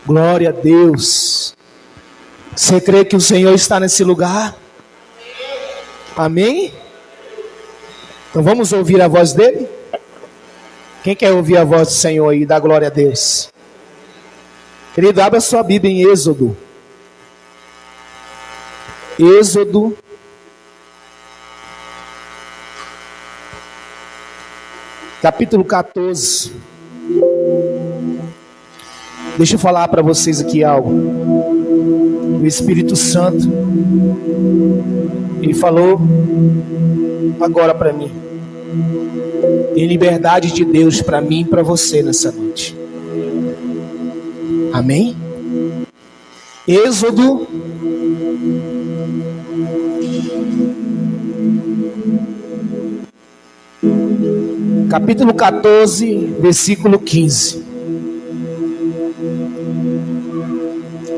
Glória a Deus. Você crê que o Senhor está nesse lugar? Amém? Então vamos ouvir a voz dele? Quem quer ouvir a voz do Senhor aí? Dá glória a Deus. Querido, abra sua Bíblia em Êxodo. Êxodo. Capítulo 14. Deixa eu falar para vocês aqui algo. O Espírito Santo, ele falou agora para mim. Tem liberdade de Deus para mim e para você nessa noite. Amém? Êxodo. Capítulo 14, versículo 15.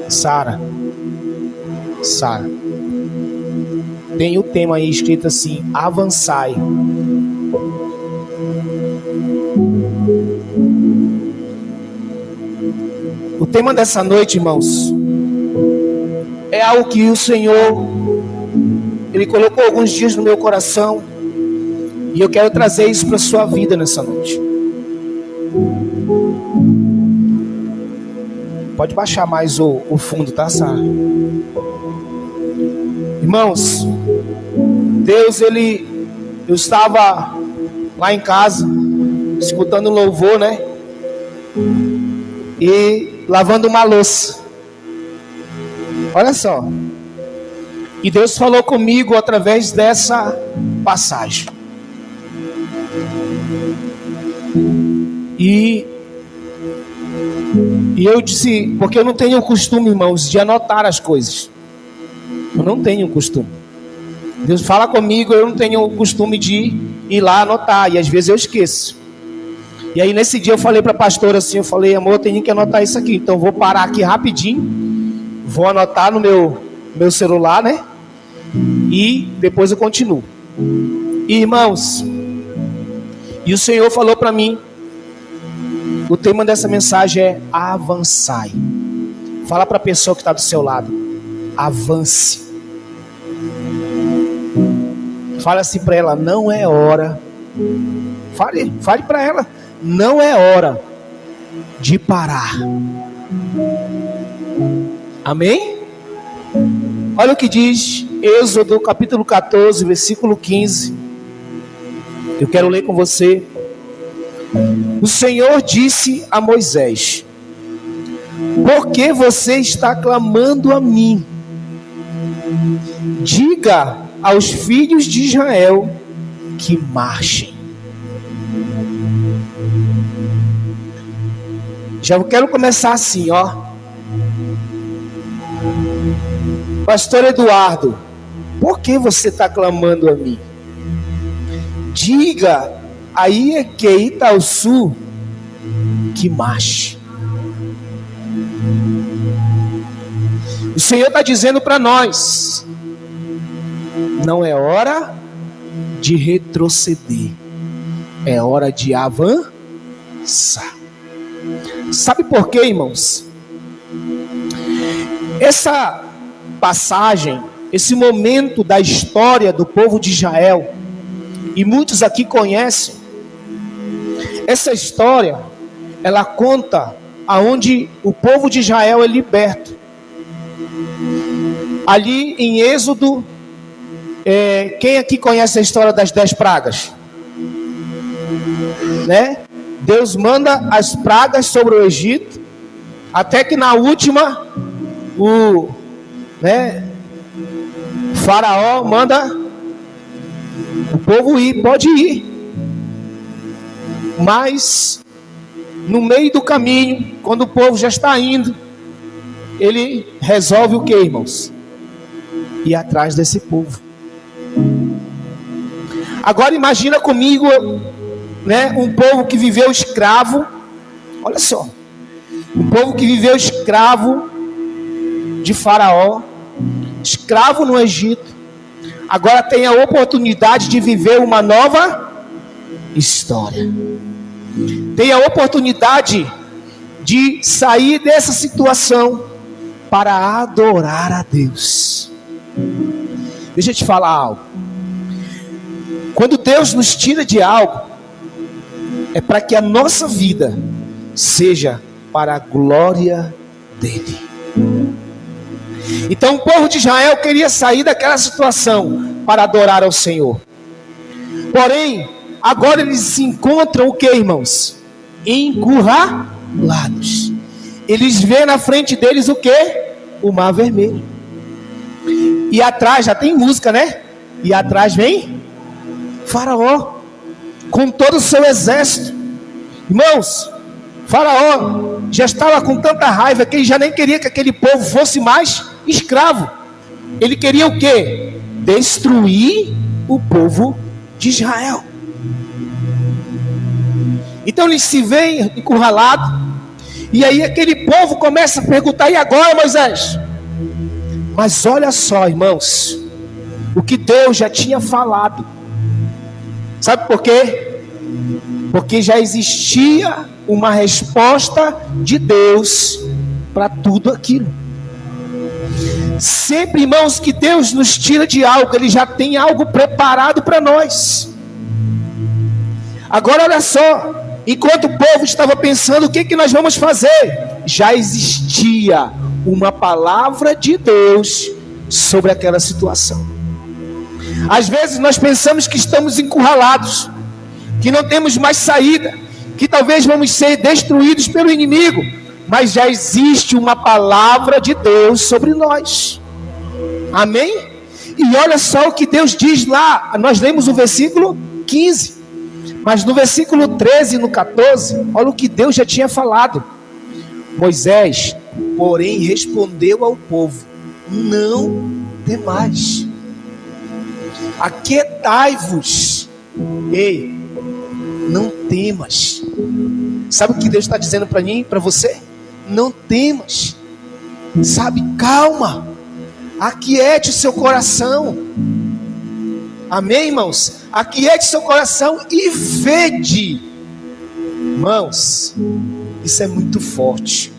Sara. Tem o tema aí escrito assim: avançai. O tema dessa noite, irmãos, é algo que o Senhor, Ele colocou alguns dias no meu coração, e eu quero trazer isso para a sua vida nessa noite. Pode baixar mais o fundo, tá, Sara? Irmãos, Deus, eu estava lá em casa, escutando louvor, né? E lavando uma louça. Olha só. E Deus falou comigo através dessa passagem. E eu disse, porque eu não tenho o costume, irmãos, de anotar as coisas. Eu não tenho o costume. Deus fala comigo, eu não tenho o costume de ir lá anotar. E às vezes eu esqueço. E aí nesse dia eu falei para a pastora assim, eu falei: amor, eu tenho que anotar isso aqui. Então eu vou parar aqui rapidinho. Vou anotar no meu celular, né? E depois eu continuo. E, irmãos, e o Senhor falou para mim, o tema dessa mensagem é avançai. Fala para a pessoa que está do seu lado: avance. Fala assim para ela: não é hora. Fale para ela: não é hora de parar. Amém? Olha o que diz Êxodo capítulo 14, versículo 15. Eu quero ler com você. O Senhor disse a Moisés: por que você está clamando a mim? Diga aos filhos de Israel que marchem. Já quero começar assim, ó. Pastor Eduardo, por que você está clamando a mim? Diga a Itaúsu que marche. O Senhor está dizendo para nós: não é hora de retroceder, é hora de avançar. Sabe por quê, irmãos? Essa passagem, esse momento da história do povo de Israel, e muitos aqui conhecem, essa história, ela conta aonde o povo de Israel é liberto. Ali em Êxodo, quem aqui conhece a história das 10 pragas? Né? Deus manda as pragas sobre o Egito, até que na última, o Faraó manda o povo ir, pode ir. Mas no meio do caminho, quando o povo já está indo, ele resolve o que, irmãos? Ir atrás desse povo. Agora imagina comigo, né, um povo que viveu escravo. Olha só, um povo que viveu escravo de Faraó, escravo no Egito, agora tem a oportunidade de viver uma nova história. Tem a oportunidade de sair dessa situação para adorar a Deus. Deixa eu te falar algo. Quando Deus nos tira de algo, é para que a nossa vida seja para a glória dele. Então o povo de Israel queria sair daquela situação para adorar ao Senhor. Porém, agora eles se encontram o que, irmãos? Encurralados. Eles veem na frente deles o que? O Mar Vermelho. E atrás, já tem música, né? E atrás vem Faraó, com todo o seu exército. Irmãos, Faraó já estava com tanta raiva que ele já nem queria que aquele povo fosse mais escravo. Ele queria o quê? Destruir o povo de Israel. Então eles se veem encurralados. E aí aquele povo começa a perguntar: e agora, Moisés? Mas olha só, irmãos, o que Deus já tinha falado. Sabe por quê? Porque já existia uma resposta de Deus para tudo aquilo. Sempre, irmãos, que Deus nos tira de algo, Ele já tem algo preparado para nós. Agora olha só, enquanto o povo estava pensando o que nós vamos fazer, já existia uma palavra de Deus sobre aquela situação. Às vezes nós pensamos que estamos encurralados, que não temos mais saída, que talvez vamos ser destruídos pelo inimigo, mas já existe uma palavra de Deus sobre nós. Amém? E olha só o que Deus diz lá. Nós lemos o versículo 15, mas no versículo 13 e no 14, olha o que Deus já tinha falado. Moisés, porém, respondeu ao povo: não temais, aquietai-vos. Ei, não temas. Sabe o que Deus está dizendo para mim, para você? Não temas. Sabe, calma. Aquiete o seu coração. Amém, irmãos? Aquiete seu coração e vede. Irmãos, isso é muito forte.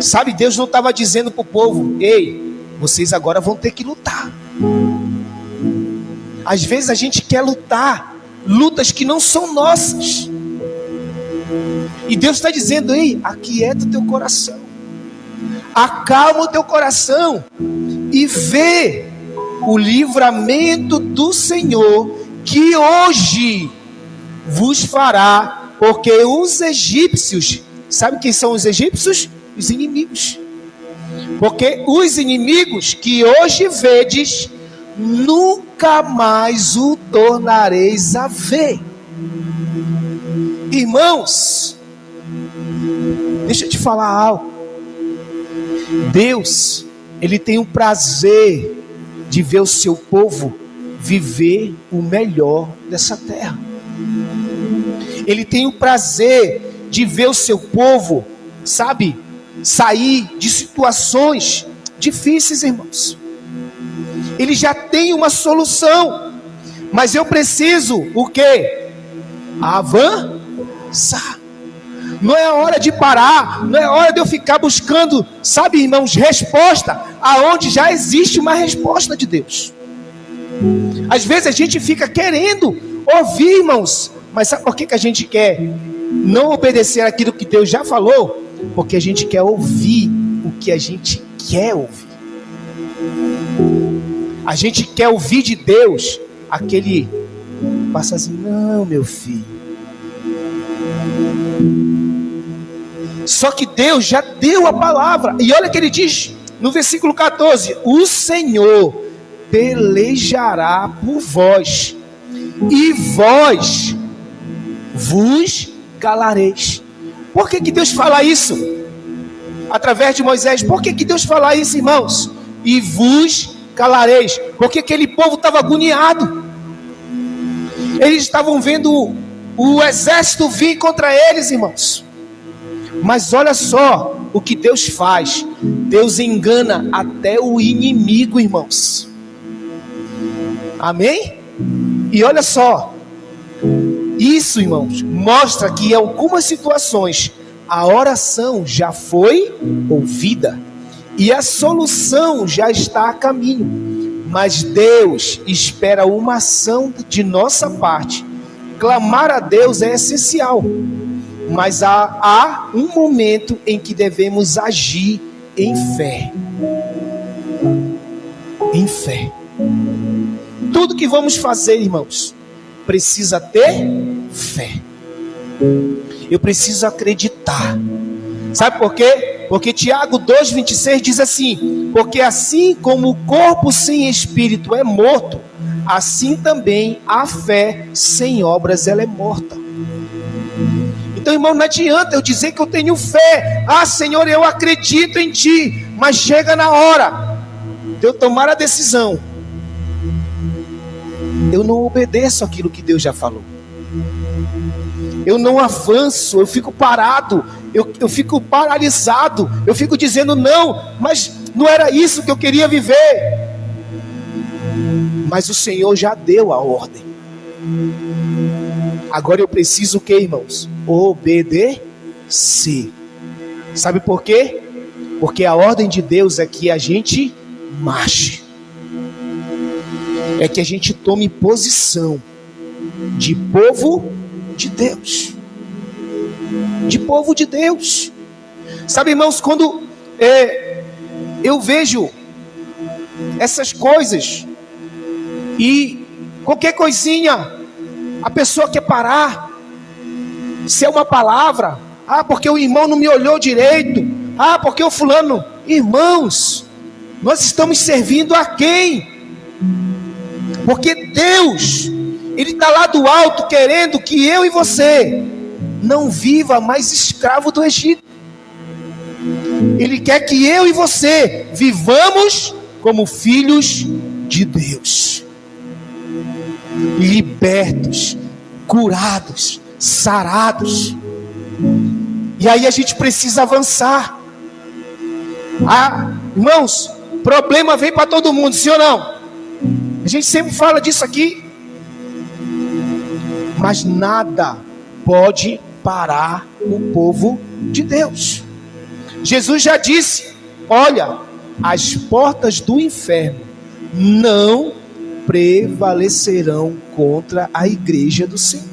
Sabe, Deus não estava dizendo para o povo: ei, vocês agora vão ter que lutar. Às vezes a gente quer lutar lutas que não são nossas. E Deus está dizendo: ei, aquieta o teu coração, acalma o teu coração e vê o livramento do Senhor que hoje vos fará, porque os egípcios, sabe quem são os egípcios? Os inimigos. Porque os inimigos que hoje vedes, nunca mais o tornareis a ver. Irmãos, deixa eu te falar algo. Deus, Ele tem o prazer de ver o seu povo viver o melhor dessa terra. Ele tem o prazer de ver o seu povo, sabe, sair de situações difíceis, irmãos. Ele já tem uma solução, mas eu preciso o quê? Avançar. Não é hora de parar, não é hora de eu ficar buscando, sabe, irmãos, resposta aonde já existe uma resposta de Deus. Às vezes a gente fica querendo ouvir, irmãos, mas sabe por que a gente quer não obedecer aquilo que Deus já falou? Porque a gente quer ouvir o que a gente quer ouvir. A gente quer ouvir de Deus aquele passa assim: não, meu filho. Só que Deus já deu a palavra. E olha o que ele diz no versículo 14: o Senhor pelejará por vós, e vós vos calareis. Por que Deus fala isso? Através de Moisés. Por que Deus fala isso, irmãos? E vos calareis. Porque aquele povo estava agoniado. Eles estavam vendo o exército vir contra eles, irmãos. Mas olha só o que Deus faz. Deus engana até o inimigo, irmãos. Amém? E olha só, isso, irmãos, mostra que em algumas situações a oração já foi ouvida e a solução já está a caminho. Mas Deus espera uma ação de nossa parte. Clamar a Deus é essencial, mas há um momento em que devemos agir em fé. Em fé. Tudo que vamos fazer, irmãos, precisa ter fé. Eu preciso acreditar. Sabe por quê? Porque Tiago 2,26 diz assim: porque assim como o corpo sem espírito é morto, assim também a fé sem obras ela é morta. Então, irmão, não adianta eu dizer que eu tenho fé. Ah, Senhor, eu acredito em Ti. Mas chega na hora de eu tomar a decisão, eu não obedeço aquilo que Deus já falou. Eu não avanço, eu fico parado, eu fico paralisado, eu fico dizendo não, mas não era isso que eu queria viver. Mas o Senhor já deu a ordem. Agora eu preciso o que, irmãos? Obedecer. Sabe por quê? Porque a ordem de Deus é que a gente marche. É que a gente tome posição de povo de Deus. De povo de Deus. Sabe, irmãos, quando eu vejo essas coisas e qualquer coisinha a pessoa quer parar, se é uma palavra, porque o irmão não me olhou direito, porque o fulano, irmãos, nós estamos servindo a quem? Porque Deus, Ele está lá do alto querendo que eu e você não viva mais escravo do Egito. Ele quer que eu e você vivamos como filhos de Deus, libertos, curados, sarados. E aí a gente precisa avançar. Irmãos, problema vem para todo mundo, sim ou não? A gente sempre fala disso aqui. Mas nada pode parar o povo de Deus. Jesus já disse: olha, as portas do inferno não prevalecerão contra a igreja do Senhor.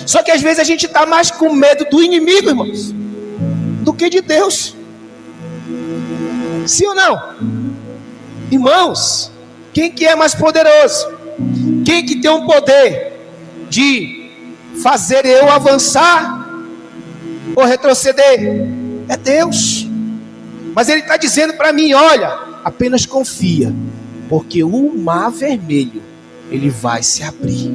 Só que às vezes a gente está mais com medo do inimigo, irmãos, do que de Deus. Sim ou não? Irmãos, quem que é mais poderoso? Quem que tem um poder de fazer eu avançar ou retroceder? É Deus. Mas Ele está dizendo para mim: olha, apenas confia, porque o mar vermelho, ele vai se abrir.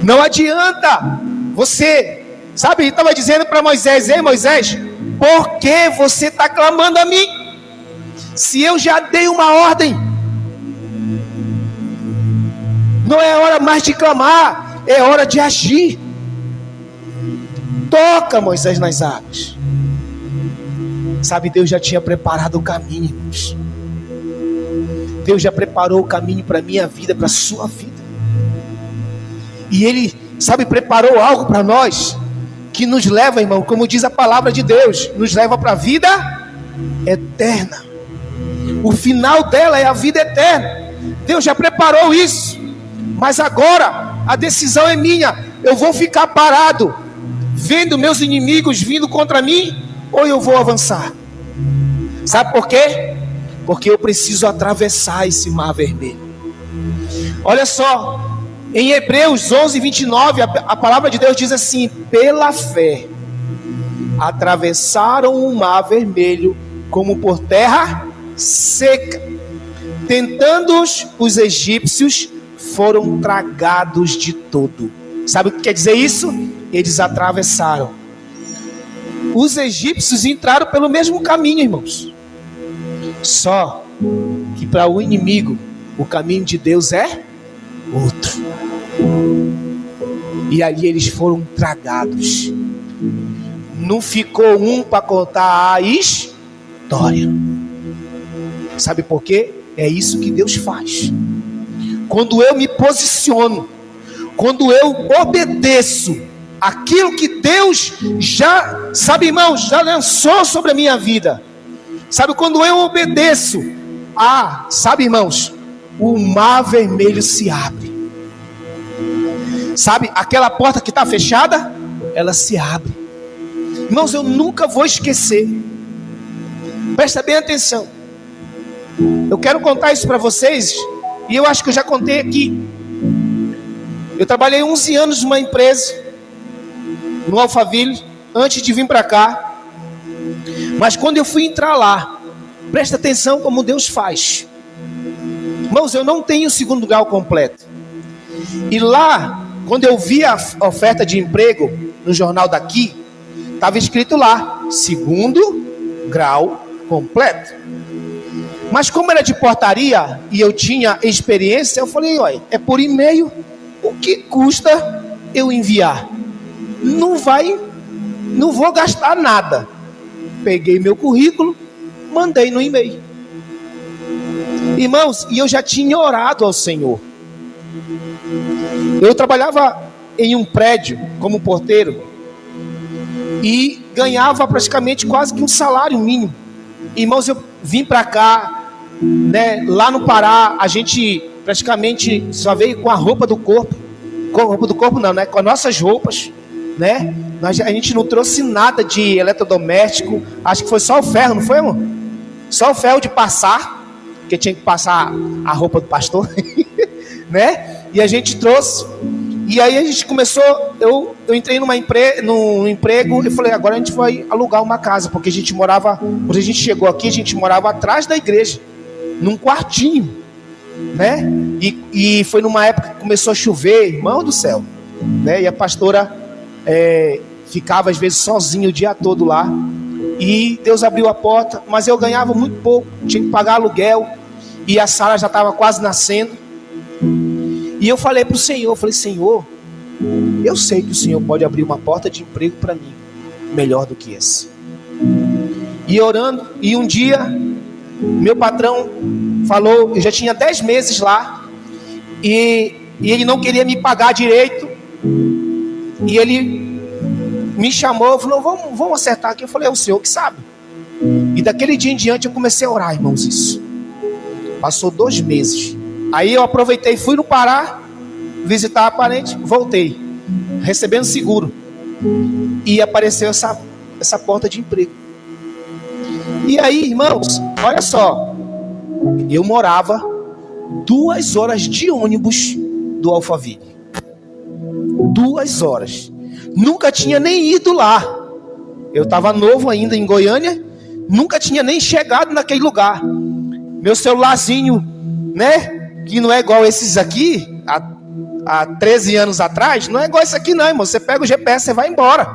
Não adianta você, sabe, ele estava dizendo para Moisés: ei Moisés, por que você está clamando a mim? Se eu já dei uma ordem. Não é hora mais de clamar, é hora de agir. Toca, Moisés, nas águas. Sabe, Deus já tinha preparado o caminho, irmãos. Deus já preparou o caminho para a minha vida, para a sua vida. E Ele, sabe, preparou algo para nós que nos leva, irmão, como diz a palavra de Deus, nos leva para a vida eterna. O final dela é a vida eterna. Deus já preparou isso. Mas agora a decisão é minha. Eu vou ficar parado vendo meus inimigos vindo contra mim, ou eu vou avançar? Sabe por quê? Porque eu preciso atravessar esse mar vermelho. Olha só, em Hebreus 11:29, a palavra de Deus diz assim: pela fé atravessaram o mar vermelho como por terra seca, tentando os egípcios, foram tragados de todo. Sabe o que quer dizer isso? Eles atravessaram. Os egípcios entraram pelo mesmo caminho, irmãos. Só que para o inimigo, o caminho de Deus é outro. E ali eles foram tragados. Não ficou um para contar a história. Sabe por quê? É isso que Deus faz. Quando eu me posiciono, quando eu obedeço aquilo que Deus já, sabe, irmãos, já lançou sobre a minha vida. Sabe, quando eu obedeço, sabe, irmãos, o mar vermelho se abre. Sabe, aquela porta que está fechada, ela se abre. Irmãos, eu nunca vou esquecer. Presta bem atenção. Eu quero contar isso para vocês, e eu acho que eu já contei aqui. Eu trabalhei 11 anos numa empresa, no Alphaville, antes de vir para cá. Mas quando eu fui entrar lá, presta atenção como Deus faz. Irmãos, eu não tenho segundo grau completo. E lá, quando eu vi a oferta de emprego no jornal daqui, estava escrito lá, segundo grau completo. Mas como era de portaria e eu tinha experiência, eu falei, olha, é por e-mail, o que custa eu enviar? Não vou gastar nada. Peguei meu currículo, mandei no e-mail. Irmãos, e eu já tinha orado ao Senhor. Eu trabalhava em um prédio como porteiro e ganhava praticamente quase que um salário mínimo. Irmãos, eu vim para cá, né, lá no Pará, a gente praticamente só veio com a roupa do corpo. Com a roupa do corpo não, né? Com as nossas roupas, né? A gente não trouxe nada de eletrodoméstico. Acho que foi só o ferro, não foi, irmão? Só o ferro de passar, porque tinha que passar a roupa do pastor, né? E a gente trouxe. E aí a gente começou, eu entrei num emprego e falei, agora a gente vai alugar uma casa, porque a gente morava, quando a gente chegou aqui, a gente morava atrás da igreja, num quartinho, né? E foi numa época que começou a chover, irmão do céu, né? E a pastora ficava às vezes sozinha o dia todo lá. E Deus abriu a porta, mas eu ganhava muito pouco, tinha que pagar aluguel, e a sala já estava quase nascendo. E eu falei para o Senhor, eu falei, Senhor, eu sei que o Senhor pode abrir uma porta de emprego para mim, melhor do que essa. E orando, e um dia, meu patrão falou, eu já tinha 10 meses lá, e ele não queria me pagar direito, e ele me chamou, falou, vamos acertar aqui. Eu falei, é o Senhor que sabe. E daquele dia em diante eu comecei a orar, irmãos, isso. Passou 2 meses. Aí eu aproveitei, fui no Pará, visitar a parente, voltei, recebendo seguro. E apareceu essa porta de emprego. E aí, irmãos, olha só, eu morava 2 horas de ônibus do Alphaville. 2 horas. Nunca tinha nem ido lá. Eu estava novo ainda em Goiânia, nunca tinha nem chegado naquele lugar. Meu celularzinho, né? Que não é igual esses aqui, há 13 anos atrás, não é igual esse aqui não, irmão. Você pega o GPS, você vai embora.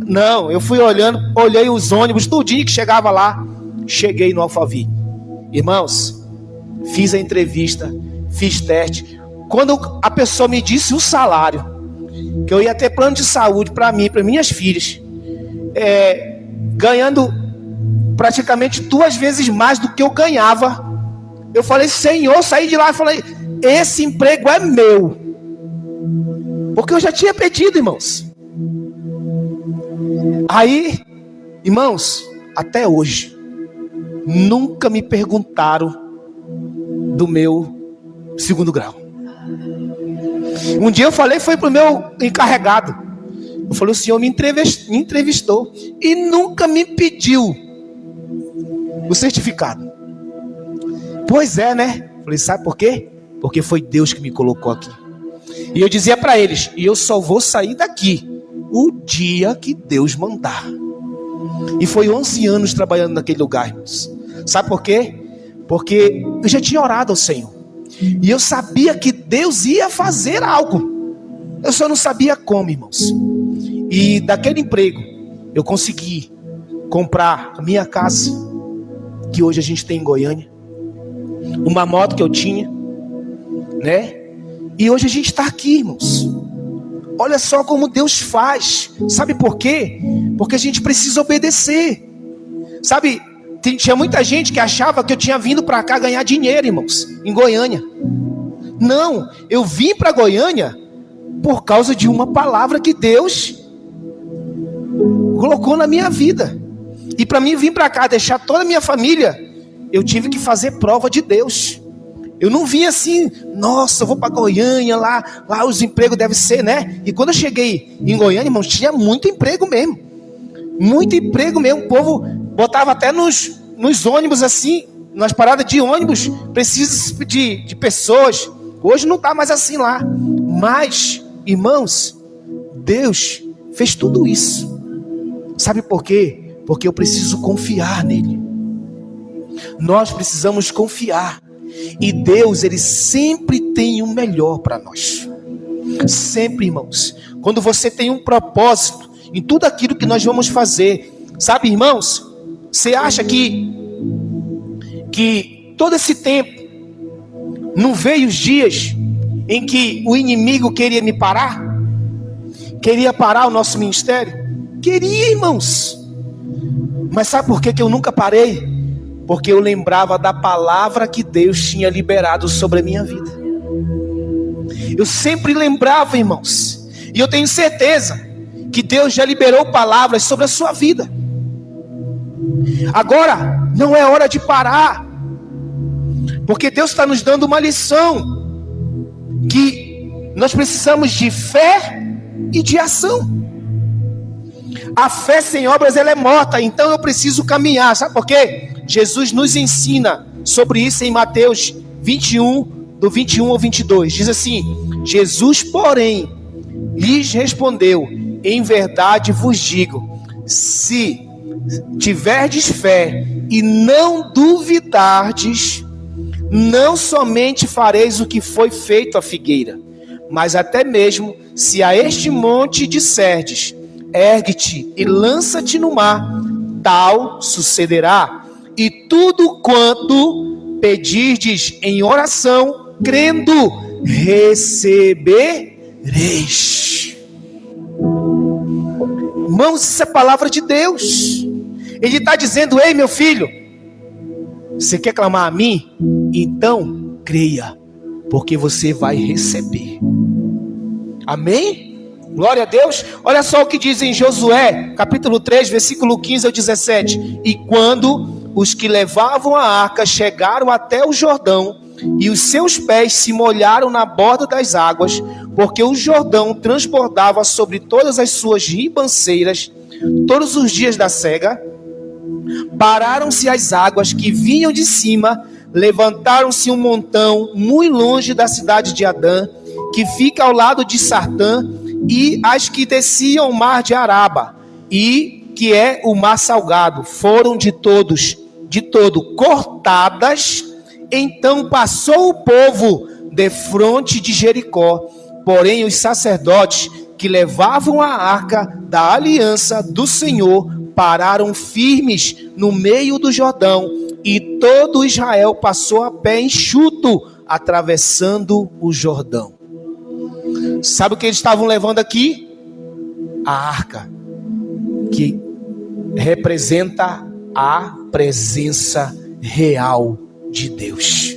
Não, eu fui olhando, olhei os ônibus, tudinho que chegava lá. Cheguei no Alphaville. Irmãos, fiz a entrevista, fiz teste. Quando a pessoa me disse o salário, que eu ia ter plano de saúde para mim, para minhas filhas, ganhando praticamente 2 vezes mais do que eu ganhava, eu falei, Senhor, saí de lá e falei, esse emprego é meu. Porque eu já tinha pedido, irmãos. Aí, irmãos, até hoje, nunca me perguntaram do meu segundo grau. Um dia eu falei, foi pro meu encarregado. Eu falei, o senhor me entrevistou e nunca me pediu o certificado. Pois é, né? Falei, sabe por quê? Porque foi Deus que me colocou aqui. E eu dizia para eles, e eu só vou sair daqui o dia que Deus mandar. E foi 11 anos trabalhando naquele lugar, irmãos. Sabe por quê? Porque eu já tinha orado ao Senhor. E eu sabia que Deus ia fazer algo. Eu só não sabia como, irmãos. E daquele emprego, eu consegui comprar a minha casa, que hoje a gente tem em Goiânia. Uma moto que eu tinha, né? E hoje a gente está aqui, irmãos. Olha só como Deus faz. Sabe por quê? Porque a gente precisa obedecer. Sabe, tinha muita gente que achava que eu tinha vindo para cá ganhar dinheiro, irmãos, em Goiânia. Não, eu vim para Goiânia por causa de uma palavra que Deus colocou na minha vida. E para mim vir para cá, deixar toda a minha família, eu tive que fazer prova de Deus. Eu não vim assim, nossa, eu vou para Goiânia, lá os empregos devem ser, né? E quando eu cheguei em Goiânia, irmãos, tinha muito emprego mesmo. Muito emprego mesmo. O povo botava até nos ônibus assim, nas paradas de ônibus, precisa de pessoas. Hoje não está mais assim lá. Mas, irmãos, Deus fez tudo isso. Sabe por quê? Porque eu preciso confiar nele. Nós precisamos confiar. E Deus, ele sempre tem o melhor para nós. Sempre, irmãos. Quando você tem um propósito em tudo aquilo que nós vamos fazer. Sabe, irmãos, você acha que todo esse tempo não veio os dias em que o inimigo queria me parar? Queria parar o nosso ministério? Queria, irmãos. Mas sabe por que eu nunca parei? Porque eu lembrava da palavra que Deus tinha liberado sobre a minha vida. Eu sempre lembrava, irmãos. E eu tenho certeza que Deus já liberou palavras sobre a sua vida. Agora não é hora de parar. Porque Deus está nos dando uma lição. Que nós precisamos de fé e de ação. A fé sem obras ela é morta. Então eu preciso caminhar. Sabe por quê? Jesus nos ensina sobre isso em Mateus 21, do 21 ao 22. Diz assim: Jesus, porém, lhes respondeu: em verdade vos digo, se tiverdes fé e não duvidardes, não somente fareis o que foi feito à figueira, mas até mesmo se a este monte disserdes: ergue-te e lança-te no mar, tal sucederá. E tudo quanto pedirdes em oração, crendo, recebereis. Irmãos, isso é palavra de Deus. Ele está dizendo: ei, meu filho, você quer clamar a mim? Então creia, porque você vai receber. Amém? Glória a Deus. Olha só o que diz em Josué, capítulo 3, versículo 15 ao 17. E quando os que levavam a arca chegaram até o Jordão, e os seus pés se molharam na borda das águas, porque o Jordão transbordava sobre todas as suas ribanceiras, todos os dias da cega, pararam-se as águas que vinham de cima, levantaram-se um montão muito longe da cidade de Adã, que fica ao lado de Sartã, e as que desciam o mar de Araba, e que é o mar salgado, foram de todo cortadas. Então passou o povo defronte de Jericó, porém os sacerdotes que levavam a arca da aliança do Senhor pararam firmes no meio do Jordão, e todo Israel passou a pé enxuto, atravessando o Jordão. Sabe o que eles estavam levando aqui? A arca, que representa a presença real de Deus.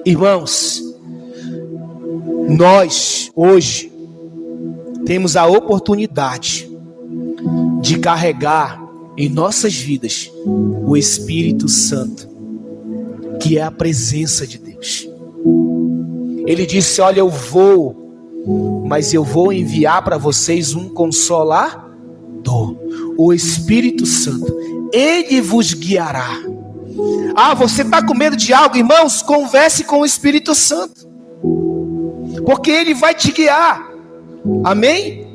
Irmãos, nós hoje temos a oportunidade de carregar em nossas vidas o Espírito Santo, que é a presença de Deus. Ele disse: olha, eu vou, mas eu vou enviar para vocês um Consolador, o Espírito Santo. Ele vos guiará. Ah, você está com medo de algo, irmãos? Converse com o Espírito Santo, porque ele vai te guiar. Amém?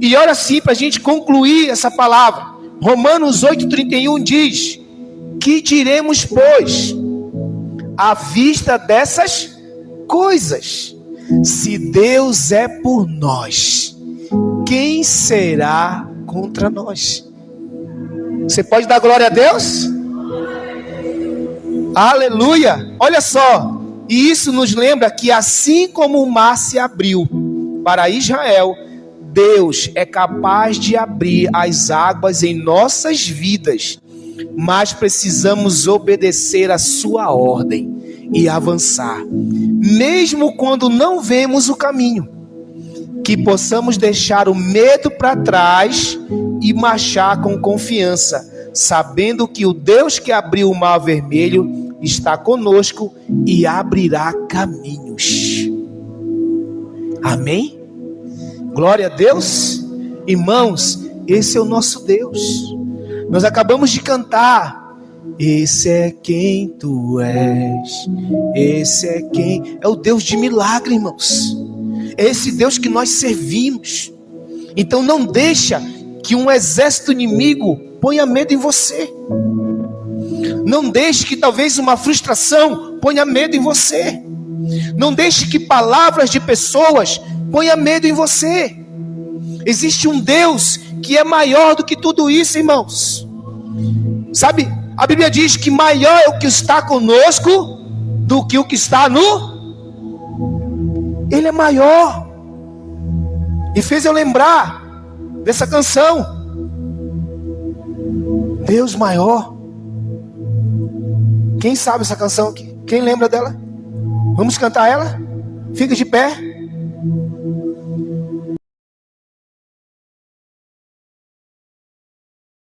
E olha assim, para a gente concluir essa palavra, Romanos 8,31 diz: que diremos, pois, à vista dessas coisas? Se Deus é por nós, quem será contra nós? Você pode dar glória a Deus? Aleluia! Olha só, e isso nos lembra que assim como o mar se abriu para Israel, Deus é capaz de abrir as águas em nossas vidas, mas precisamos obedecer a sua ordem e avançar, mesmo quando não vemos o caminho. que possamos deixar o medo para trás e marchar com confiança, sabendo que o Deus que abriu o mar vermelho está conosco e abrirá caminhos. Amém? Glória a Deus. Irmãos, esse é o nosso Deus. Nós acabamos de cantar: esse é quem tu és, esse é quem... É o Deus de milagre, irmãos. É esse Deus que nós servimos. Então não deixa que um exército inimigo ponha medo em você. Não deixe que talvez uma frustração ponha medo em você. Não deixe que palavras de pessoas ponha medo em você. Existe um Deus que é maior do que tudo isso, irmãos. Sabe, a Bíblia diz que maior é o que está conosco do que o que está no... Ele é maior. E fez eu lembrar dessa canção. Deus maior. Quem sabe essa canção aqui? Quem lembra dela? Vamos cantar ela? Fica de pé.